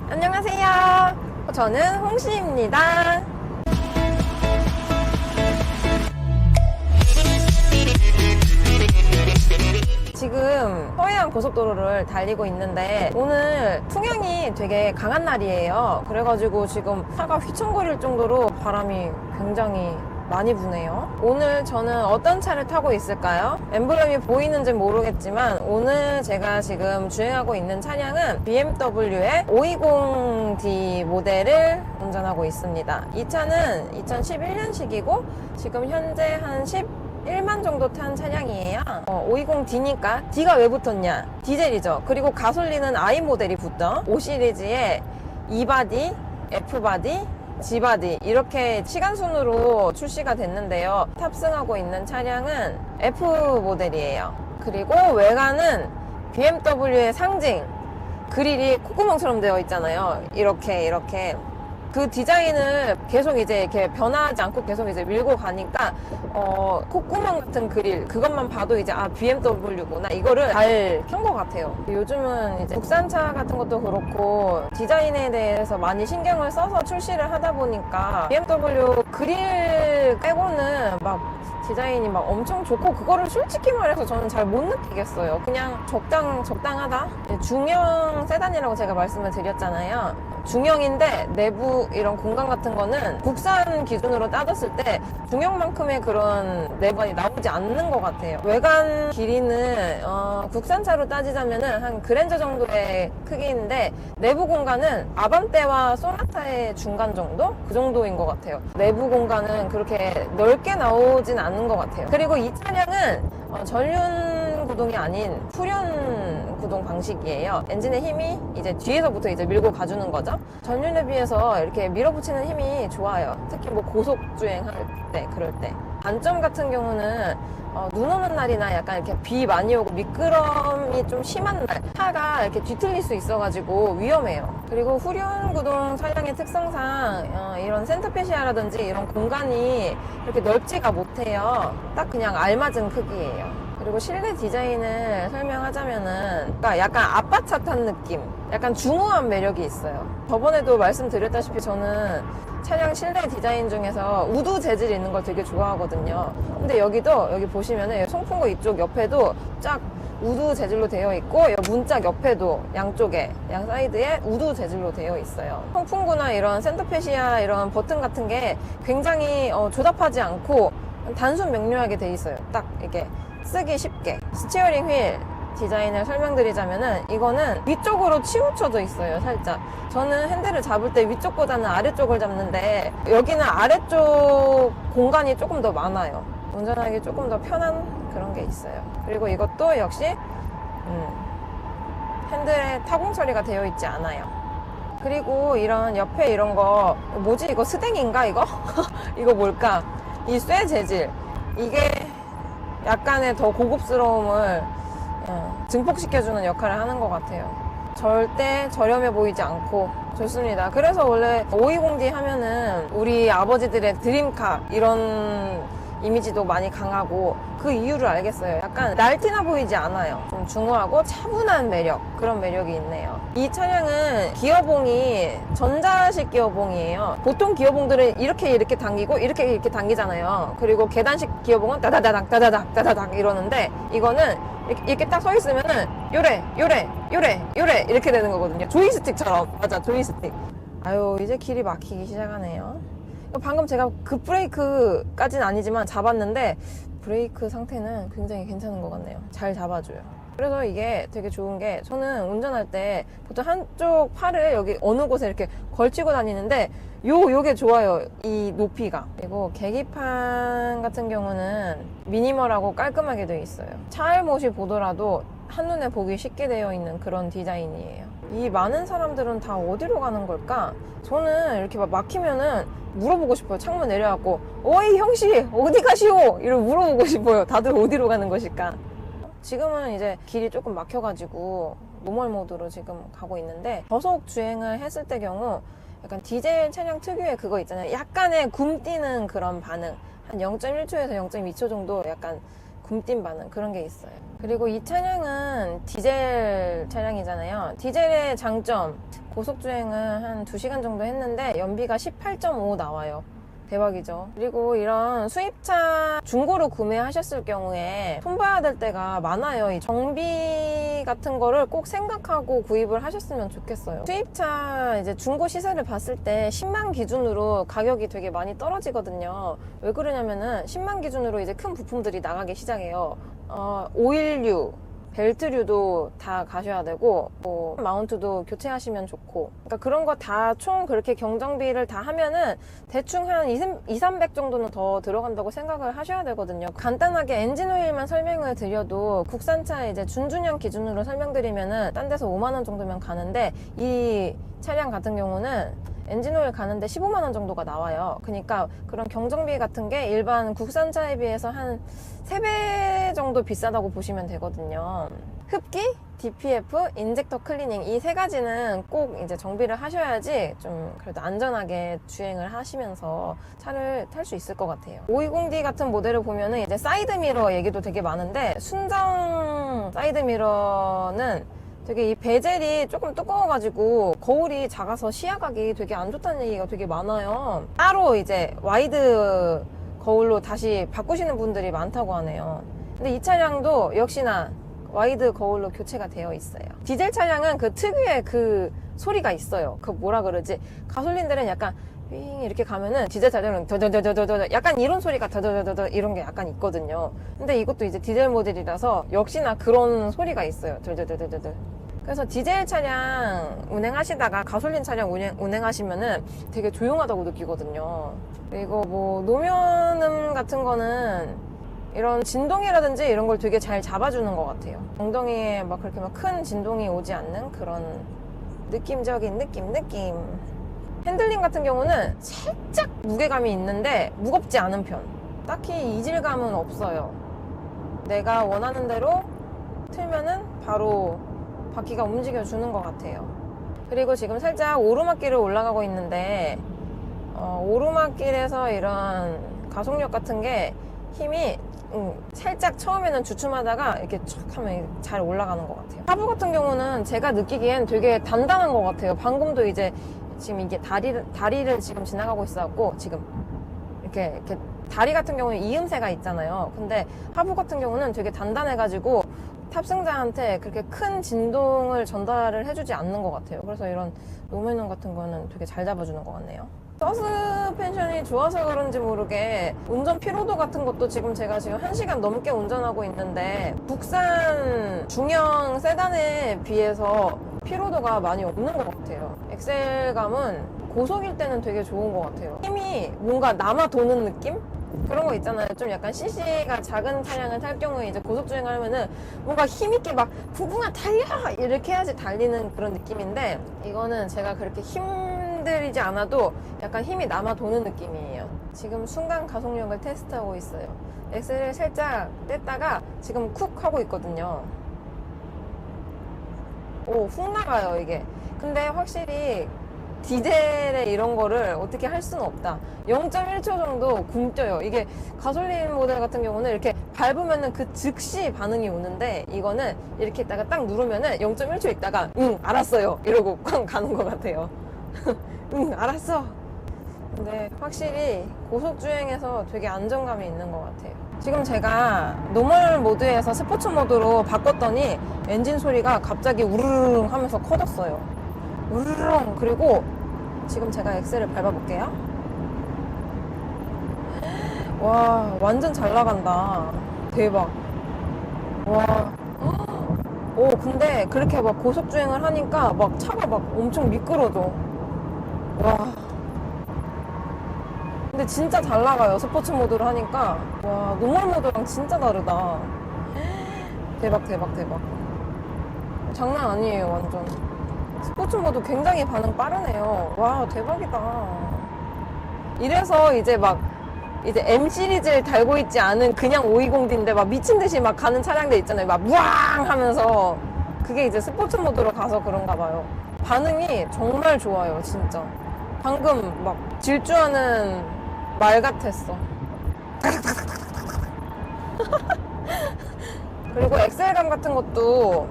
안녕하세요. 저는 홍시입니다. 지금 서해안 고속도로를 달리고 있는데 오늘 풍향이 되게 강한 날이에요. 그래가지고 지금 차가 휘청거릴 정도로 바람이 굉장히 많이 부네요. 오늘 저는 어떤 차를 타고 있을까요? 엠블럼이 보이는지 모르겠지만 오늘 제가 지금 주행하고 있는 차량은 BMW의 520D 모델을 운전하고 있습니다. 이 차는 2011년식이고 지금 현재 한 1만 정도 탄 차량이에요. 520D니까 D가 왜 붙었냐? 디젤이죠. 그리고 가솔린은 I 모델이 붙죠. 5 시리즈에 E바디, F바디, G바디 이렇게 시간순으로 출시가 됐는데요. 탑승하고 있는 차량은 F 모델이에요. 그리고 외관은 BMW의 상징 그릴이 콧구멍처럼 되어 있잖아요. 이렇게 그 디자인을 계속 이제 이렇게 변하지 않고 계속 이제 밀고 가니까 콧구멍 같은 그릴 그것만 봐도 이제 BMW구나 이거를 잘 켠 것 같아요. 요즘은 이제 국산차 같은 것도 그렇고 디자인에 대해서 많이 신경을 써서 출시를 하다 보니까 BMW 그릴 빼고는 막 디자인이 막 엄청 좋고 그거를 솔직히 말해서 저는 잘 못 느끼겠어요. 그냥 적당하다. 중형 세단이라고 제가 말씀을 드렸잖아요. 중형인데 내부 이런 공간 같은 거는 국산 기준으로 따졌을 때 중형만큼의 그런 내부관이 나오지 않는 것 같아요. 외관 길이는 국산차로 따지자면은 한 그랜저 정도의 크기인데 내부 공간은 아반떼와 소나타의 중간 정도? 그 정도인 것 같아요. 내부 공간은 그렇게 넓게 나오진 않는 것 같아요. 그리고 이 차량은 전륜 구동이 아닌 후륜 구동 방식이에요. 엔진의 힘이 이제 뒤에서부터 이제 밀고 가주는 거죠. 전륜에 비해서 이렇게 밀어붙이는 힘이 좋아요. 특히 뭐 고속 주행할 때, 그럴 때. 단점 같은 경우는 눈 오는 날이나 약간 이렇게 비 많이 오고 미끄럼이 좀 심한 날 차가 이렇게 뒤틀릴 수 있어가지고 위험해요. 그리고 후륜 구동 차량의 특성상 이런 센터페시아라든지 이런 공간이 이렇게 넓지가 못해요. 딱 그냥 알맞은 크기예요. 그리고 실내 디자인을 설명하자면은 그러니까 약간 아빠차 탄 느낌, 약간 중후한 매력이 있어요. 저번에도 말씀드렸다시피 저는 차량 실내 디자인 중에서 우드 재질이 있는 걸 되게 좋아하거든요. 근데 여기도 여기 보시면은 송풍구 이쪽 옆에도 쫙 우드 재질로 되어 있고 문짝 옆에도 양쪽에 양 사이드에 우드 재질로 되어 있어요. 송풍구나 이런 센터페시아 이런 버튼 같은 게 굉장히 조잡하지 않고 단순 명료하게 돼 있어요. 딱 이렇게 쓰기 쉽게. 스티어링 휠 디자인을 설명드리자면은 이거는 위쪽으로 치우쳐져 있어요. 살짝 저는 핸들을 잡을 때 위쪽보다는 아래쪽을 잡는데 여기는 아래쪽 공간이 조금 더 많아요. 운전하기 조금 더 편한 그런 게 있어요. 그리고 이것도 역시 핸들에 타공 처리가 되어 있지 않아요. 그리고 이런 옆에 이런 거 뭐지 이거 스댕인가 이거? 이거 뭘까? 이 쇠 재질 이게 약간의 더 고급스러움을 증폭시켜주는 역할을 하는 것 같아요. 절대 저렴해 보이지 않고 좋습니다. 그래서 원래 520D 하면은 우리 아버지들의 드림카 이런 이미지도 많이 강하고 그 이유를 알겠어요. 약간 날티나 보이지 않아요. 좀 중후하고 차분한 매력, 그런 매력이 있네요. 이 차량은 기어봉이 전자식 기어봉이에요. 보통 기어봉들은 이렇게 당기고 이렇게 당기잖아요. 그리고 계단식 기어봉은 따다닥 이러는데 이거는 이렇게 딱 서 있으면은 요래 이렇게 되는 거거든요. 조이스틱처럼. 맞아, 조이스틱. 아유, 이제 길이 막히기 시작하네요. 방금 제가 급브레이크까지는 아니지만 잡았는데 브레이크 상태는 굉장히 괜찮은 것 같네요. 잘 잡아줘요. 그래서 이게 되게 좋은 게 저는 운전할 때 보통 한쪽 팔을 여기 어느 곳에 이렇게 걸치고 다니는데 요게 좋아요. 이 높이가. 그리고 계기판 같은 경우는 미니멀하고 깔끔하게 되어 있어요. 차알못이 보더라도 한눈에 보기 쉽게 되어 있는 그런 디자인이에요. 이 많은 사람들은 다 어디로 가는 걸까? 저는 이렇게 막 막히면은 물어보고 싶어요. 창문 내려갖고 어이 형씨 어디 가시오? 이러고 물어보고 싶어요. 다들 어디로 가는 것일까? 지금은 이제 길이 조금 막혀가지고 노멀 모드로 지금 가고 있는데 저속 주행을 했을 때 경우 약간 디젤 차량 특유의 그거 있잖아요. 약간의 굼뛰는 그런 반응 한 0.1초에서 0.2초 정도 약간 굼뛴 반응 그런 게 있어요. 그리고 이 차량은 디젤 차량이잖아요. 디젤의 장점, 고속주행은 한 2시간 정도 했는데 연비가 18.5 나와요. 대박이죠. 그리고 이런 수입차 중고로 구매하셨을 경우에 손봐야 될 때가 많아요. 이 정비 같은 거를 꼭 생각하고 구입을 하셨으면 좋겠어요. 수입차 이제 중고 시세를 봤을 때 10만 기준으로 가격이 되게 많이 떨어지거든요. 왜 그러냐면은 10만 기준으로 이제 큰 부품들이 나가기 시작해요. 오일류, 벨트류도 다 가셔야 되고, 뭐 마운트도 교체하시면 좋고, 그러니까 그런 거 다 총 그렇게 경정비를 다 하면은 대충 한 200~300 정도는 더 들어간다고 생각을 하셔야 되거든요. 간단하게 엔진 오일만 설명을 드려도 국산차 이제 준준형 기준으로 설명드리면은 딴 데서 5만 원 정도면 가는데, 이 차량 같은 경우는 엔진 오일 가는데 15만 원 정도가 나와요. 그러니까 그런 경정비 같은 게 일반 국산차에 비해서 한 3배 정도 비싸다고 보시면 되거든요. 흡기, DPF, 인젝터 클리닝 이 3가지는 꼭 이제 정비를 하셔야지 좀 그래도 안전하게 주행을 하시면서 차를 탈 수 있을 것 같아요. 520D 같은 모델을 보면은 이제 사이드미러 얘기도 되게 많은데, 순정 사이드미러는 되게 이 베젤이 조금 두꺼워가지고 거울이 작아서 시야각이 되게 안 좋다는 얘기가 되게 많아요. 따로 이제 와이드 거울로 다시 바꾸시는 분들이 많다고 하네요. 근데 이 차량도 역시나 와이드 거울로 교체가 되어 있어요. 디젤 차량은 그 특유의 그 소리가 있어요. 그 뭐라 그러지? 가솔린들은 약간 윙 이렇게 가면은 디젤 차량은 더더더더더 약간 이런 소리가 더더더더 이런 게 약간 있거든요. 근데 이것도 이제 디젤 모델이라서 역시나 그런 소리가 있어요. 더더더더더. 그래서 디젤 차량 운행하시다가 가솔린 차량 운행하시면은 되게 조용하다고 느끼거든요. 그리고 뭐 노면음 같은 거는 이런 진동이라든지 이런 걸 되게 잘 잡아주는 것 같아요. 엉덩이에 막 그렇게 막 큰 진동이 오지 않는 그런 느낌적인 느낌. 핸들링 같은 경우는 살짝 무게감이 있는데 무겁지 않은 편. 딱히 이질감은 없어요. 내가 원하는 대로 틀면은 바로 바퀴가 움직여주는 것 같아요. 그리고 지금 살짝 오르막길을 올라가고 있는데 오르막길에서 이런 가속력 같은 게 힘이 살짝 처음에는 주춤하다가 이렇게 쭉 하면 잘 올라가는 것 같아요. 하부 같은 경우는 제가 느끼기엔 되게 단단한 것 같아요. 방금도 이제 지금 이게 다리를 지금 지나가고 있어갖고 지금 이렇게 다리 같은 경우는 이음새가 있잖아요. 근데 하부 같은 경우는 되게 단단해가지고 탑승자한테 그렇게 큰 진동을 전달을 해주지 않는 것 같아요. 그래서 이런 노면음 같은 거는 되게 잘 잡아주는 것 같네요. 서스펜션이 좋아서 그런지 모르게 운전 피로도 같은 것도 제가 지금 1시간 넘게 운전하고 있는데 국산 중형 세단에 비해서 피로도가 많이 없는 것 같아요. 엑셀감은 고속일 때는 되게 좋은 것 같아요. 힘이 뭔가 남아 도는 느낌? 그런 거 있잖아요. 좀 약간 CC가 작은 차량을 탈 경우에 이제 고속주행을 하면은 뭔가 힘있게 막 부붕아 달려! 이렇게 해야지 달리는 그런 느낌인데, 이거는 제가 그렇게 힘들이지 않아도 약간 힘이 남아 도는 느낌이에요. 지금 순간 가속력을 테스트하고 있어요. 엑셀을 살짝 뗐다가 지금 쿡 하고 있거든요. 오, 훅 나가요 이게. 근데 확실히 디젤의 이런 거를 어떻게 할 수는 없다. 0.1초 정도 굼떠요. 이게 가솔린 모델 같은 경우는 이렇게 밟으면은 그 즉시 반응이 오는데, 이거는 이렇게 있다가 딱 누르면은 0.1초 있다가 응 알았어요 이러고 꽝 가는 것 같아요. 응 알았어. 근데 확실히 고속주행에서 되게 안정감이 있는 것 같아요. 지금 제가 노멀 모드에서 스포츠 모드로 바꿨더니 엔진 소리가 갑자기 우르르릉 하면서 커졌어요. 우르르릉. 그리고 지금 제가 엑셀을 밟아볼게요. 와, 완전 잘 나간다. 대박. 와. 오, 근데 그렇게 막 고속주행을 하니까 막 차가 막 엄청 미끄러져. 와. 근데 진짜 잘 나가요. 스포츠 모드를 하니까. 와, 노멀 모드랑 진짜 다르다. 대박. 장난 아니에요, 완전. 스포츠 모드 굉장히 반응 빠르네요. 와, 대박이다. 이래서 이제 M 시리즈를 달고 있지 않은 그냥 520D인데 막 미친 듯이 막 가는 차량들 있잖아요. 막 무앙 하면서. 그게 이제 스포츠 모드로 가서 그런가 봐요. 반응이 정말 좋아요, 진짜. 방금 막 질주하는 말 같았어. 그리고 엑셀감 같은 것도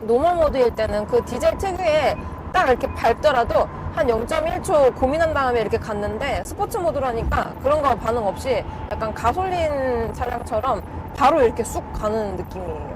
노멀 모드일 때는 그 디젤 특유의 딱 이렇게 밟더라도 한 0.1초 고민한 다음에 이렇게 갔는데 스포츠 모드로 하니까 그런 거 반응 없이 약간 가솔린 차량처럼 바로 이렇게 쑥 가는 느낌이에요.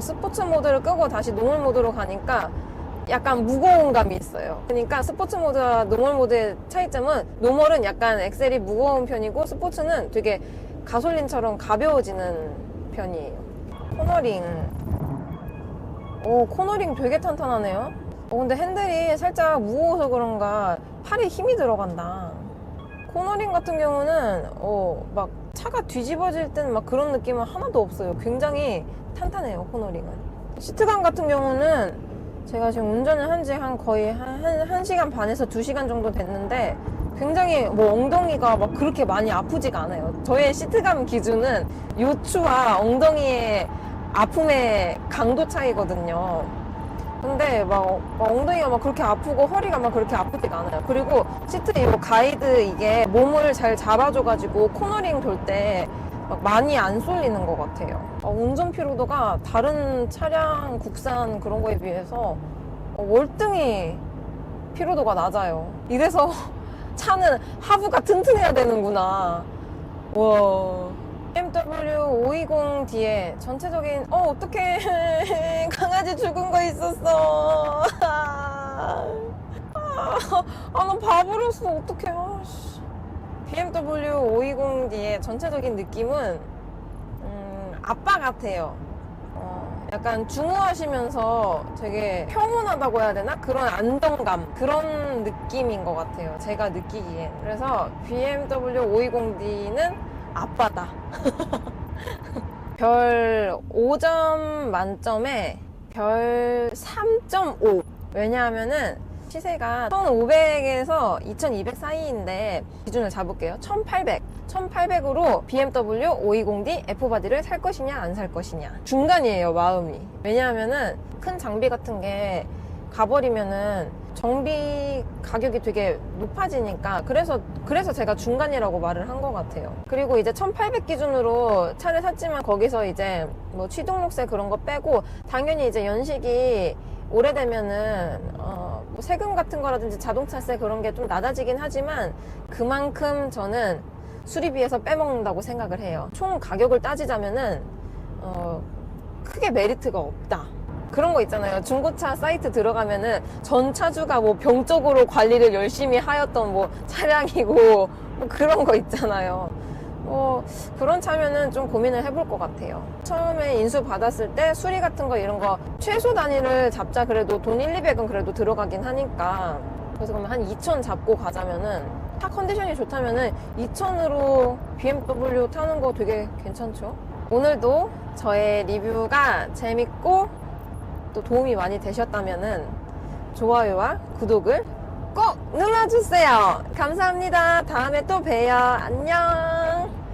스포츠 모드를 끄고 다시 노멀 모드로 가니까 약간 무거운 감이 있어요. 그러니까 스포츠 모드와 노멀 모드의 차이점은 노멀은 약간 엑셀이 무거운 편이고 스포츠는 되게 가솔린처럼 가벼워지는 편이에요. 코너링. 코너링 되게 탄탄하네요. 근데 핸들이 살짝 무거워서 그런가 팔에 힘이 들어간다. 코너링 같은 경우는 막 차가 뒤집어질 땐 막 그런 느낌은 하나도 없어요. 굉장히 탄탄해요, 코너링은. 시트감 같은 경우는 제가 지금 운전을 한 지 거의 한 1시간 반에서 2시간 정도 됐는데 굉장히 엉덩이가 막 그렇게 많이 아프지가 않아요. 저의 시트감 기준은 요추와 엉덩이의 아픔의 강도 차이거든요. 근데 막 엉덩이가 막 그렇게 아프고 허리가 막 그렇게 아프지가 않아요. 그리고 시트 이 가이드 이게 몸을 잘 잡아줘가지고 코너링 돌 때 막 많이 안 쏠리는 것 같아요. 운전 피로도가 다른 차량 국산 그런 거에 비해서 월등히 피로도가 낮아요. 이래서 차는 하부가 튼튼해야 되는구나. 와. BMW 520D에 전체적인 어떡해 강아지 죽은 거 있었어. 나 봐버렸어. 어떡해. BMW 520D의 전체적인 느낌은 아빠 같아요. 약간 중후하시면서 되게 평온하다고 해야 되나? 그런 안정감, 그런 느낌인 것 같아요. 제가 느끼기엔. 그래서 BMW 520D는 아빠다. 별 5점 만점에 별 3.5. 왜냐하면은 시세가 1,500에서 2,200 사이인데 기준을 잡을게요. 1,800으로 BMW 520D F바디를 살 것이냐 안 살 것이냐 중간이에요, 마음이. 왜냐하면은 큰 장비 같은 게 가버리면은 정비 가격이 되게 높아지니까 그래서 제가 중간이라고 말을 한 것 같아요. 그리고 이제 1,800 기준으로 차를 샀지만 거기서 이제 뭐 취등록세 그런 거 빼고 당연히 이제 연식이 오래되면은 뭐 세금 같은 거라든지 자동차세 그런 게 좀 낮아지긴 하지만 그만큼 저는 수리비에서 빼먹는다고 생각을 해요. 총 가격을 따지자면은 크게 메리트가 없다. 그런 거 있잖아요. 중고차 사이트 들어가면은 전 차주가 뭐 병적으로 관리를 열심히 하였던 뭐 차량이고 뭐 그런 거 있잖아요. 그런 차면은 좀 고민을 해볼 것 같아요. 처음에 인수 받았을 때 수리 같은 거 이런 거 최소 단위를 잡자 그래도 돈 1,200은 그래도 들어가긴 하니까 그래서 그러면 한 2,000 잡고 가자면은 차 컨디션이 좋다면은 2,000으로 BMW 타는 거 되게 괜찮죠? 오늘도 저의 리뷰가 재밌고 또 도움이 많이 되셨다면은 좋아요와 구독을 꼭 눌러주세요. 감사합니다. 다음에 또 봬요. 안녕.